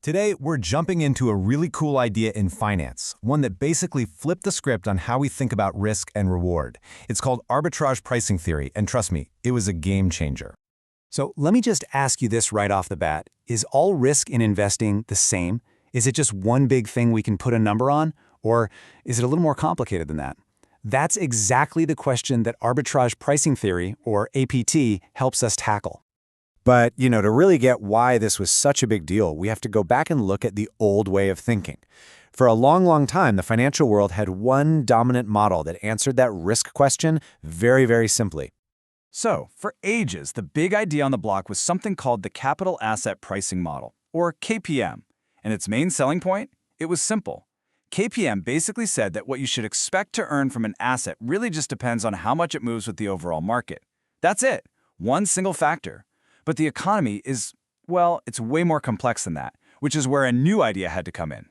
Today, we're jumping into a really cool idea in finance, one that basically flipped the script on how we think about risk and reward. It's called arbitrage pricing theory, and trust me, it was a game changer. So let me just ask you this right off the bat. Is all risk in investing the same? Is it just one big thing we can put a number on? Or is it a little more complicated than that? That's exactly the question that arbitrage pricing theory, or APT, helps us tackle. But, to really get why this was such a big deal, we have to go back and look at the old way of thinking. For a long, long time, the financial world had one dominant model that answered that risk question very, very simply. So, for ages, the big idea on the block was something called the Capital Asset Pricing Model, or CAPM. And its main selling point? It was simple. CAPM basically said that what you should expect to earn from an asset really just depends on how much it moves with the overall market. That's it. One single factor. But the economy is, well, it's way more complex than that, which is where a new idea had to come in.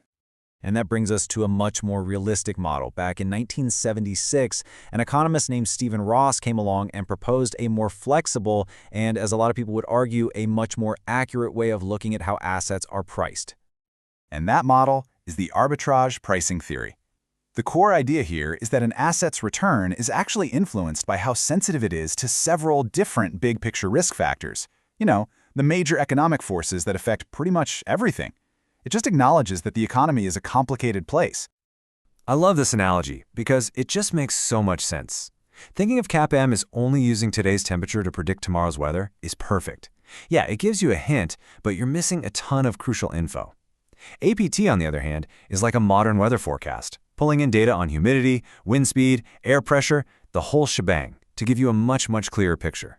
And that brings us to a much more realistic model. Back in 1976, an economist named Stephen Ross came along and proposed a more flexible and, as a lot of people would argue, a much more accurate way of looking at how assets are priced. And that model is the arbitrage pricing theory. The core idea here is that an asset's return is actually influenced by how sensitive it is to several different big-picture risk factors. The major economic forces that affect pretty much everything. It just acknowledges that the economy is a complicated place. I love this analogy because it just makes so much sense. Thinking of CAPM as only using today's temperature to predict tomorrow's weather is perfect. Yeah, it gives you a hint, but you're missing a ton of crucial info. APT, on the other hand, is like a modern weather forecast, pulling in data on humidity, wind speed, air pressure, the whole shebang, to give you a much, much clearer picture.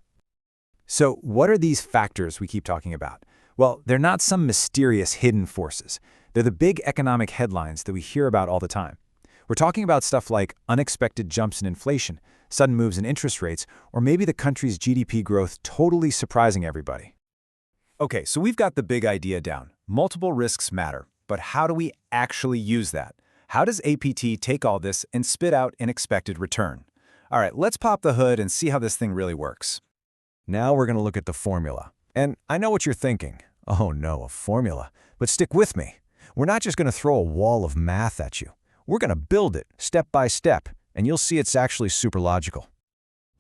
So what are these factors we keep talking about? Well, they're not some mysterious hidden forces. They're the big economic headlines that we hear about all the time. We're talking about stuff like unexpected jumps in inflation, sudden moves in interest rates, or maybe the country's GDP growth totally surprising everybody. Okay, so we've got the big idea down. Multiple risks matter, but how do we actually use that? How does APT take all this and spit out an expected return? All right, let's pop the hood and see how this thing really works. Now we're going to look at the formula. And I know what you're thinking. Oh no, a formula. But stick with me. We're not just going to throw a wall of math at you. We're going to build it step by step, and you'll see it's actually super logical.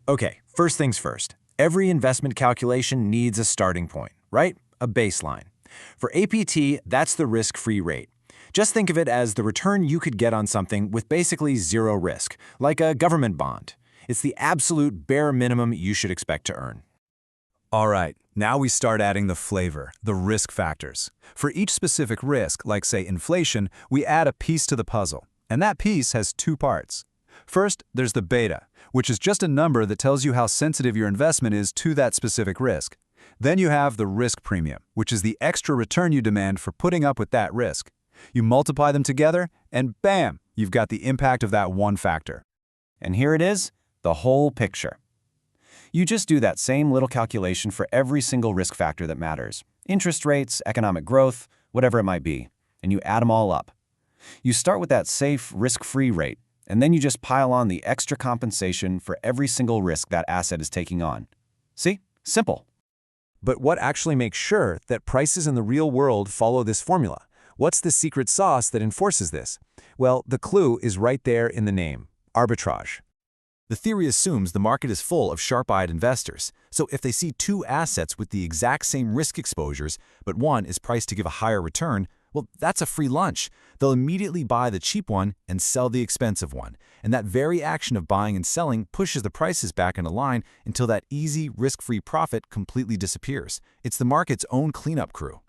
Okay, first things first. Every investment calculation needs a starting point, right? A baseline. For APT, that's the risk-free rate. Just think of it as the return you could get on something with basically zero risk, like a government bond. It's the absolute bare minimum you should expect to earn. All right, now we start adding the flavor, the risk factors. For each specific risk, like say inflation, we add a piece to the puzzle, and that piece has two parts. First, there's the beta, which is just a number that tells you how sensitive your investment is to that specific risk. Then you have the risk premium, which is the extra return you demand for putting up with that risk. You multiply them together, and bam, you've got the impact of that one factor. And here it is, the whole picture. You just do that same little calculation for every single risk factor that matters. Interest rates, economic growth, whatever it might be. And you add them all up. You start with that safe, risk-free rate, and then you just pile on the extra compensation for every single risk that asset is taking on. See? Simple. But what actually makes sure that prices in the real world follow this formula? What's the secret sauce that enforces this? Well, the clue is right there in the name, arbitrage. The theory assumes the market is full of sharp-eyed investors, so if they see two assets with the exact same risk exposures, but one is priced to give a higher return, well, that's a free lunch. They'll immediately buy the cheap one and sell the expensive one, and that very action of buying and selling pushes the prices back into line until that easy, risk-free profit completely disappears. It's the market's own cleanup crew.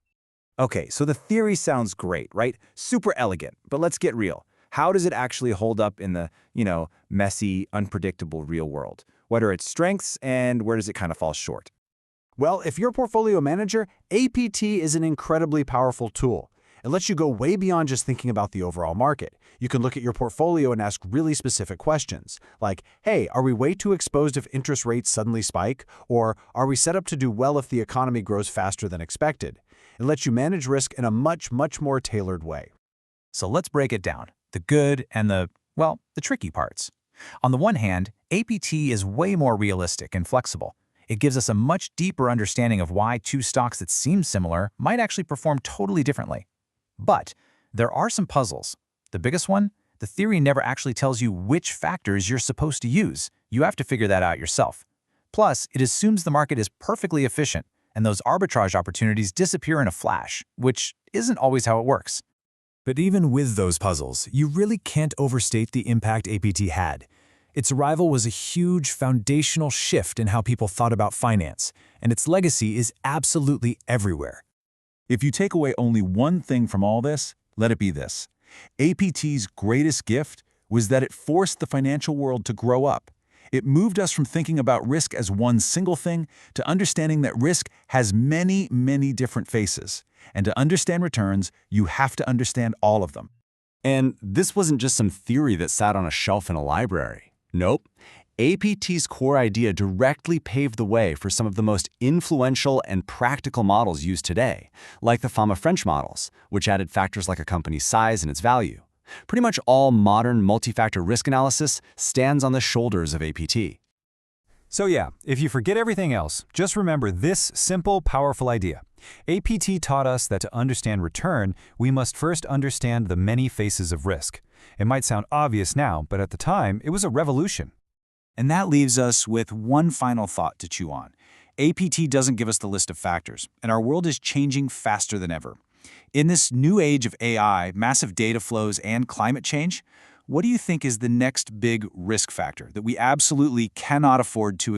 Okay, so the theory sounds great, right? Super elegant, but let's get real. How does it actually hold up in the, messy, unpredictable real world? What are its strengths and where does it kind of fall short? Well, if you're a portfolio manager, APT is an incredibly powerful tool. It lets you go way beyond just thinking about the overall market. You can look at your portfolio and ask really specific questions, like, hey, are we way too exposed if interest rates suddenly spike? Or are we set up to do well if the economy grows faster than expected? It lets you manage risk in a much, much more tailored way. So let's break it down. The good and the tricky parts. On the one hand, APT is way more realistic and flexible. It gives us a much deeper understanding of why two stocks that seem similar might actually perform totally differently. But there are some puzzles. The biggest one? The theory never actually tells you which factors you're supposed to use. You have to figure that out yourself. Plus, it assumes the market is perfectly efficient, and those arbitrage opportunities disappear in a flash, which isn't always how it works. But even with those puzzles, you really can't overstate the impact APT had. Its arrival was a huge foundational shift in how people thought about finance, and its legacy is absolutely everywhere. If you take away only one thing from all this, let it be this. APT's greatest gift was that it forced the financial world to grow up. It moved us from thinking about risk as one single thing to understanding that risk has many, many different faces. And to understand returns, you have to understand all of them. And this wasn't just some theory that sat on a shelf in a library. Nope. APT's core idea directly paved the way for some of the most influential and practical models used today, like the Fama-French models, which added factors like a company's size and its value. Pretty much all modern multi-factor risk analysis stands on the shoulders of APT. So yeah, if you forget everything else, just remember this simple, powerful idea. APT taught us that to understand return, we must first understand the many faces of risk. It might sound obvious now, but at the time, it was a revolution. And that leaves us with one final thought to chew on. APT doesn't give us the list of factors, and our world is changing faster than ever. In this new age of AI, massive data flows, and climate change, what do you think is the next big risk factor that we absolutely cannot afford to